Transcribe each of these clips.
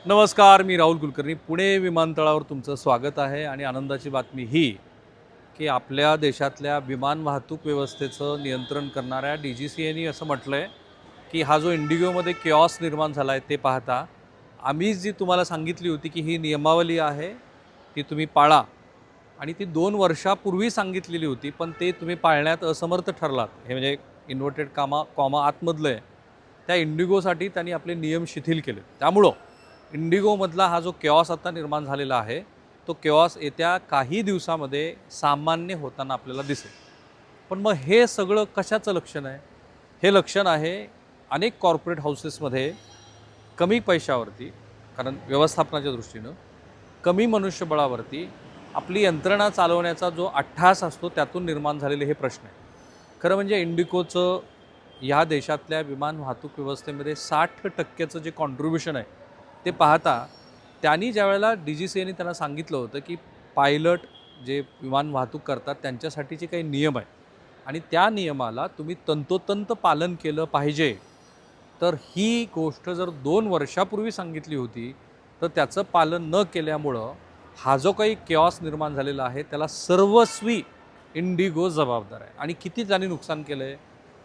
नमस्कार, मी राहुल कुलकर्णी. पुणे विमानतळावर तुमचं स्वागत आहे आणि आनंदाची बातमी ही की आपल्या देशातल्या विमान वाहतूक व्यवस्थेचं नियंत्रण करणाऱ्या DGCAने असं म्हटलं आहे की हा जो इंडिगोमध्ये किऑस निर्माण झाला आहे ते पाहता आम्ही जी तुम्हाला सांगितली होती की ही नियमावली आहे ती तुम्ही पाळा आणि ती 2 वर्षापूर्वी सांगितलेली होती, पण ते तुम्ही पाळण्यात असमर्थ ठरलात. हे म्हणजे इन्व्हर्टेड कॉमा आतमधलं आहे. त्या इंडिगोसाठी त्यांनी आपले नियम शिथिल केले. त्यामुळं इंडिगोमधला हा जो केऑस आता निर्माण झालेला आहे तो केऑस येत्या काही दिवसामध्ये सामान्य होताना आपल्याला दिसेल. पण मग हे सगळं कशाचं लक्षण आहे? हे लक्षण आहे अनेक कॉर्पोरेट हाऊसेसमध्ये कमी पैशावरती, कारण व्यवस्थापनाच्या दृष्टीनं कमी मनुष्यबळावरती आपली यंत्रणा चालवण्याचा जो अट्टहास असतो त्यातून निर्माण झालेले हे प्रश्न आहे. खरं म्हणजे इंडिगोचं ह्या देशातल्या विमान वाहतूक व्यवस्थेमध्ये 60% जे कॉन्ट्रीब्युशन आहे ते पाहता त्यांनी ज्यावेळेला DGCAने त्यांना सांगितलं होतं की पायलट जे विमान वाहतूक करतात त्यांच्यासाठीचे काही नियम आहे आणि त्या नियमाला तुम्ही तंतोतंत पालन केलं पाहिजे. तर ही गोष्ट जर 2 वर्षापूर्वी सांगितली होती तर त्याचं पालन न केल्यामुळं हा जो काही केऑस निर्माण झालेला आहे त्याला सर्वस्वी इंडिगो जबाबदार आहे. आणि किती त्यांनी नुकसान केलं आहे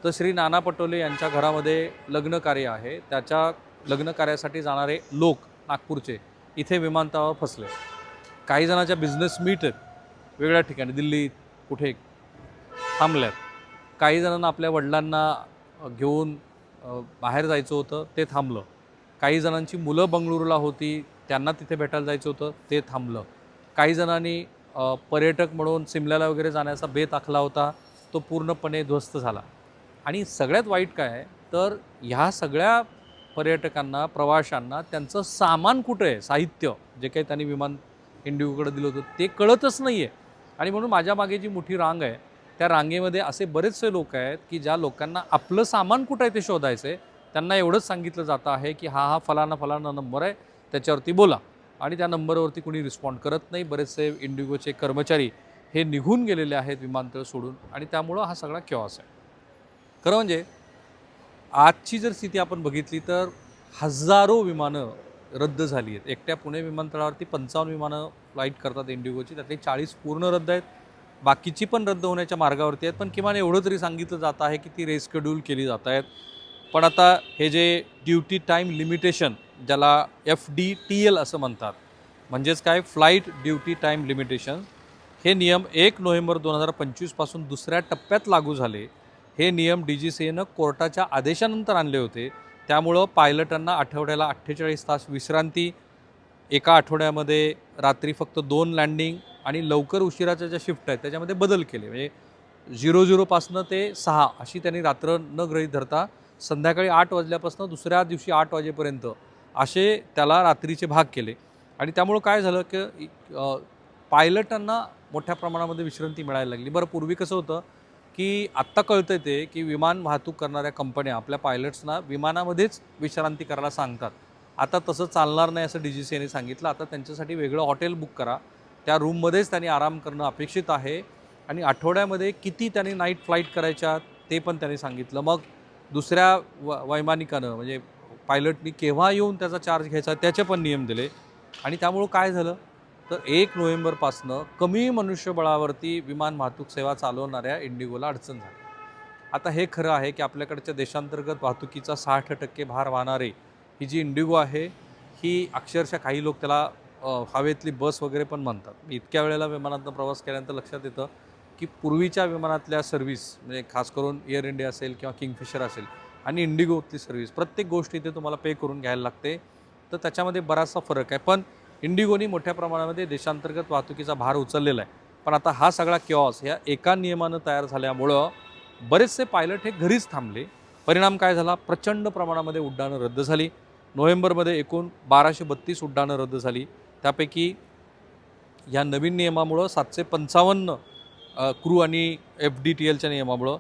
तर श्री नाना पटोले यांच्या घरामध्ये लग्न कार्य आहे, त्याच्या लग्न कार्यासाठी जाणारे लोक नागपूरचे इथे विमानतळावर फसले. काही जणांच्या बिझनेस मीट आहेत वेगळ्या ठिकाणी दिल्लीत कुठे थांबल्यात. काही जणांना आपल्या वडिलांना घेऊन बाहेर जायचं होतं ते थांबलं. काही जणांची मुलं बंगळुरूला होती त्यांना तिथे भेटायला जायचं होतं ते थांबलं. काही जणांनी पर्यटक म्हणून सिमल्याला वगैरे जाण्याचा बेत आखला होता तो पूर्णपणे ध्वस्त झाला. आणि सगळ्यात वाईट काय आहे तर ह्या सगळ्या पर्यटकांना प्रवाशांना त्यांचं सामान कुठं आहे, साहित्य जे काही त्यांनी विमान इंडिगोकडे दिलं होतं ते कळतच नाही आहे. आणि म्हणून माझ्या मागे जी मोठी रांग आहे त्या रांगेमध्ये असे बरेचसे लोक आहेत की ज्या लोकांना आपलं सामान कुठं आहे ते शोधायचं आहे. त्यांना एवढंच सांगितलं जातं आहे की हा फलाना फलाना नंबर आहे त्याच्यावरती बोला आणि त्या नंबरवरती कुणी रिस्पॉन्ड करत नाही. बरेचसे इंडिगोचे कर्मचारी हे निघून गेलेले आहेत विमानतळ सोडून आणि त्यामुळं हा सगळा केऑस आहे. खरं म्हणजे आजची जर स्थिती आपण बघितली तर हजारो विमानं रद्द झाली आहेत. एकट्या पुणे विमानतळावरती 55 विमानं फ्लाईट करतात इंडिगोची, त्यातली 40 पूर्ण रद्द आहेत. बाकीची पण रद्द होण्याच्या मार्गावरती आहेत. पण किमान एवढं तरी सांगितलं जात आहे की ती रेस्केड्यूल केली जात आहेत. पण आता हे जे ड्युटी टाईम लिमिटेशन ज्याला FDTL असं म्हणतात, म्हणजेच काय फ्लाईट ड्युटी टाईम लिमिटेशन, हे नियम 1 नोव्हेंबर 2025 पासून दुसऱ्या टप्प्यात लागू झाले. हे नियम DGCAनं कोर्टाच्या आदेशानंतर आणले होते. त्यामुळं पायलटांना आठवड्याला 48 तास विश्रांती, एका आठवड्यामध्ये रात्री फक्त 2 लँडिंग आणि लवकर उशिराच्या ज्या शिफ्ट आहेत त्याच्यामध्ये बदल केले. म्हणजे 00 पासनं ते 6 अशी त्यांनी रात्र न गृहीत धरता संध्याकाळी 8 वाजल्यापासून दुसऱ्या दिवशी 8 वाजेपर्यंत असे त्याला रात्रीचे भाग केले. आणि त्यामुळं काय झालं की पायलटांना मोठ्या प्रमाणामध्ये विश्रांती मिळायला लागली. बरं, पूर्वी कसं होतं की आत्ता कळतं ते की विमान वाहतूक करणाऱ्या कंपन्या आपल्या पायलट्सना विमानामध्येच विश्रांती करायला सांगतात. आता तसं चालणार नाही असं DGCAने सांगितलं. आता त्यांच्यासाठी वेगळं हॉटेल बुक करा, त्या रूममध्येच त्यांनी आराम करणं अपेक्षित आहे. आणि आठवड्यामध्ये किती त्यांनी नाईट फ्लाईट करायच्या ते पण त्यांनी सांगितलं. मग दुसऱ्या वैमानिकानं म्हणजे पायलटनी केव्हा येऊन त्याचा चार्ज घ्यायचा त्याचे पण नियम दिले. आणि त्यामुळं काय झालं तर 1 नोव्हेंबरपासनं कमी मनुष्यबळावरती विमान वाहतूक सेवा चालवणाऱ्या इंडिगोला अडचण झाली. आता हे खरं आहे की आपल्याकडच्या देशांतर्गत वाहतुकीचा 60% भार वाहणारी ही जी इंडिगो आहे ही अक्षरशः काही लोक त्याला हवेतली बस वगैरे पण म्हणतात. इतक्या वेळेला विमानातनं प्रवास केल्यानंतर लक्षात येतं की पूर्वीच्या विमानातल्या सर्व्हिस म्हणजे खास करून एअर इंडिया असेल किंवा किंगफिशर असेल आणि इंडिगोतली सर्व्हिस प्रत्येक गोष्ट इथे तुम्हाला पे करून घ्यायला लागते. तर त्याच्यामध्ये बराचसा फरक आहे. पण इंडिगोनी मोठ्या प्रमाणामध्ये देशांतर्गत वाहतुकीचा भार उचललेला आहे. पण आता हा सगळा केऑस ह्या एका नियमानं तयार झाल्यामुळं बरेचसे पायलट हे घरीच थांबले. परिणाम काय झाला, प्रचंड प्रमाणामध्ये उड्डाणं रद्द झाली. नोव्हेंबरमध्ये एकूण 1232 उड्डाणं रद्द झाली. त्यापैकी या नवीन नियमामुळं 755 क्रू आणि FDTLच्या नियमामुळं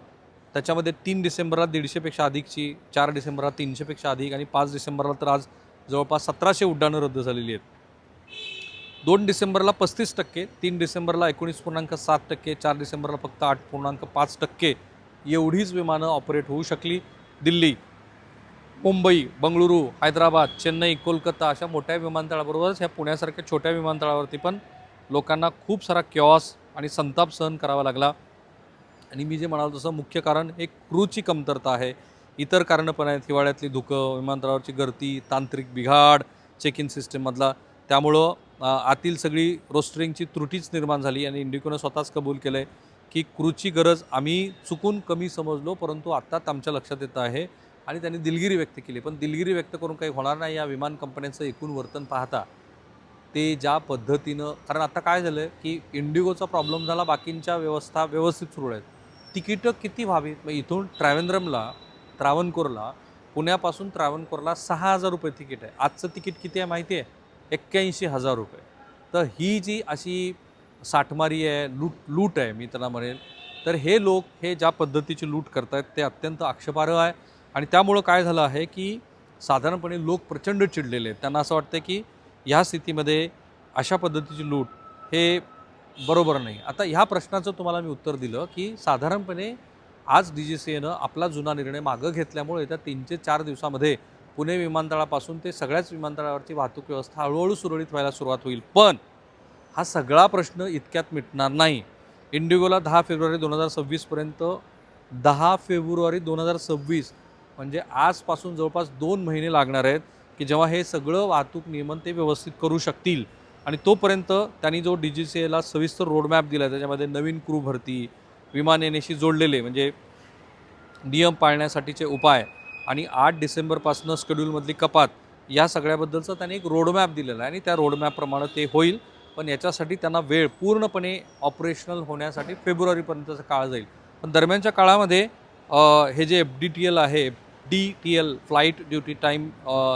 त्याच्यामध्ये 3 डिसेंबरला 150पेक्षा अधिकची, 4 डिसेंबरला 300पेक्षा अधिक आणि 5 डिसेंबरला तर आज जवळपास 1700 उड्डाणं रद्द झालेली आहेत. 2 डिसेंबरला 35%, 3 डिसेंबरला 19.7%, 4 डिसेंबरला फक्त 8.5% एवढीच विमानं ऑपरेट होऊ शकली. दिल्ली, मुंबई, बंगळुरू, हैदराबाद, चेन्नई, कोलकाता अशा मोठ्या विमानतळाबरोबरच ह्या पुण्यासारख्या छोट्या विमानतळावरती पण लोकांना खूप सारा क्यॉस आणि संताप सहन करावा लागला. आणि मी जे म्हणालो तसं मुख्य कारण एक क्रूची कमतरता आहे. इतर कारणं पण आहेत, हिवाळ्यातली धुकं, विमानतळावरची गर्दी, तांत्रिक बिघाड चेक इन सिस्टीममधला. त्यामुळं आतील सगळी रोस्टरिंगची त्रुटीच निर्माण झाली आणि इंडिगोनं स्वतःच कबूल केलं आहे की क्रूची गरज आम्ही चुकून कमी समजलो, परंतु आत्ताच आमच्या लक्षात येतं आहे. आणि त्यांनी दिलगिरी व्यक्त केली. पण दिलगिरी व्यक्त करून काही होणार नाही. या विमान कंपन्यांचं एकूण वर्तन पाहता ते ज्या पद्धतीनं, कारण आता काय झालं आहे की इंडिगोचा प्रॉब्लेम झाला, बाकींच्या व्यवस्था व्यवस्थित सुरू आहेत. तिकीटं किती व्हावीत? मग इथून त्रावणकोरला पुण्यापासून त्रावणकोरला 6,000 रुपये तिकीट आहे. आजचं तिकीट किती आहे माहिती आहे? 81,000 रुपये. तर ही जी अशी साठमारी आहे, लूट आहे मी त्यांना म्हणेन. तर हे लोक हे ज्या पद्धतीची लूट करत आहेत ते अत्यंत आक्षेपार्ह आहे. आणि त्यामुळं काय झालं आहे की साधारणपणे लोक प्रचंड चिडलेले आहेत. त्यांना असं वाटतं की ह्या स्थितीमध्ये अशा पद्धतीची लूट हे बरोबर नाही. आता ह्या प्रश्नाचं तुम्हाला मी उत्तर दिलं की साधारणपणे आज DGCAनं आपला जुना निर्णय मागं घेतल्यामुळे येत्या 3 ते 4 दिवसामध्ये पुणे विमानतळापासून ते सगळ्याच विमानतळावरची वाहतूक व्यवस्था हळूहळू सुरळीत व्हायला सुरुवात होईल. पण हा सगळा प्रश्न इतक्यात मिटणार नाही. इंडिगोला 10 फेब्रुवारी 2026पर्यंत 10 फेब्रुवारी 2026 म्हणजे आजपासून जवळपास 2 महिने लागणार आहेत की जेव्हा हे सगळं वाहतूक नियमन ते व्यवस्थित करू शकतील. आणि तोपर्यंत त्यांनी जो DGCAला सविस्तर रोडमॅप दिला आहे त्याच्यामध्ये नवीन क्रू भरती, विमान येण्याशी जोडलेले म्हणजे नियम पाळण्यासाठीचे उपाय आणि 8 डिसेंबरपासून शेड्यूलमधली कपात, या सगळ्याबद्दलचं त्यांनी एक रोडमॅप दिलेला आहे आणि त्या रोडमॅपप्रमाणे ते होईल. पण याच्यासाठी त्यांना वेळ पूर्णपणे ऑपरेशनल होण्यासाठी फेब्रुवारीपर्यंतचा काळ जाईल. पण दरम्यानच्या काळामध्ये हे जे FDTL आहे, DTL flight duty time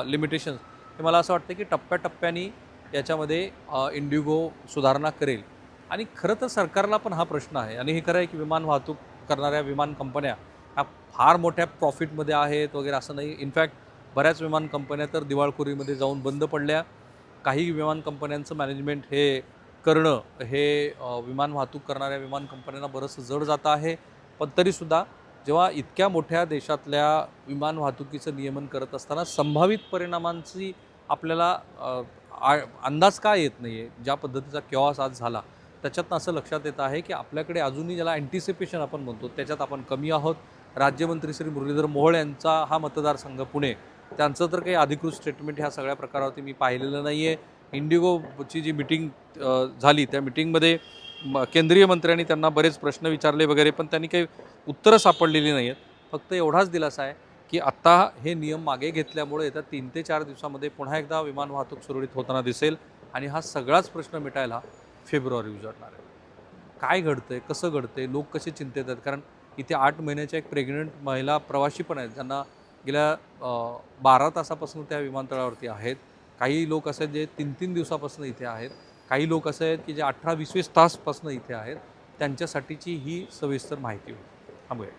limitations, हे मला असं वाटतं की टप्प्याटप्प्याने याच्यामध्ये इंडिगो सुधारणा करेल. आणि खरं तर सरकारला पण हा प्रश्न आहे आणि हे खरं आहे की विमान वाहतूक करणाऱ्या विमान कंपन्या ह्या फार मोठ्या प्रॉफिटमध्ये आहेत वगैरे असं नाही. इनफॅक्ट बऱ्याच विमान कंपन्या तर दिवाळखोरीमध्ये जाऊन बंद पडल्या. काही विमान कंपन्यांचं मॅनेजमेंट हे करणं हे विमान वाहतूक करणाऱ्या विमान कंपन्यांना बरंचसं जड जातं आहे. पण तरीसुद्धा जेव्हा इतक्या मोठ्या देशातल्या विमान वाहतुकीचं नियमन करत असताना संभावित परिणामांची आपल्याला अंदाज का येत नाही आहे? ज्या पद्धतीचा क्यॉस आज झाला त्याच्यातनं असं लक्षात येतं आहे की आपल्याकडे अजूनही ज्याला अँटिसिपेशन आपण म्हणतो त्याच्यात आपण कमी आहोत. राज्यमंत्री श्री मुरलीधर मोहोळ यांचा हा मतदारसंघ पुणे, त्यांचं तर काही अधिकृत स्टेटमेंट ह्या सगळ्या प्रकारावरती मी पाहिलेलं नाही आहे. इंडिगोची जी मिटिंग झाली त्या मिटिंगमध्ये केंद्रीय मंत्र्यांनी त्यांना बरेच प्रश्न विचारले वगैरे, पण त्यांनी काही उत्तरं सापडलेली नाही आहेत. फक्त एवढाच दिलासा आहे की आत्ता हे नियम मागे घेतल्यामुळे येत्या 3 ते 4 दिवसामध्ये पुन्हा एकदा विमान वाहतूक सुरळीत होताना दिसेल आणि हा सगळाच प्रश्न मिटायला फेब्रुवारी उजाडणार आहे. काय घडतंय, कसं घडतंय, लोक कसे चिंतेत आहेत? कारण इथे 8 महिन्याच्या एक प्रेग्नंट महिला प्रवासी पण आहेत ज्यांना गेल्या 12 तासापासून त्या विमानतळावरती आहेत. काही लोक असे आहेत जे 3-3 दिवसापासून इथे आहेत. काही लोक असे आहेत की जे 18-20 तासपासून इथे आहेत. त्यांच्यासाठीची ही सविस्तर माहिती होती. थांबूया.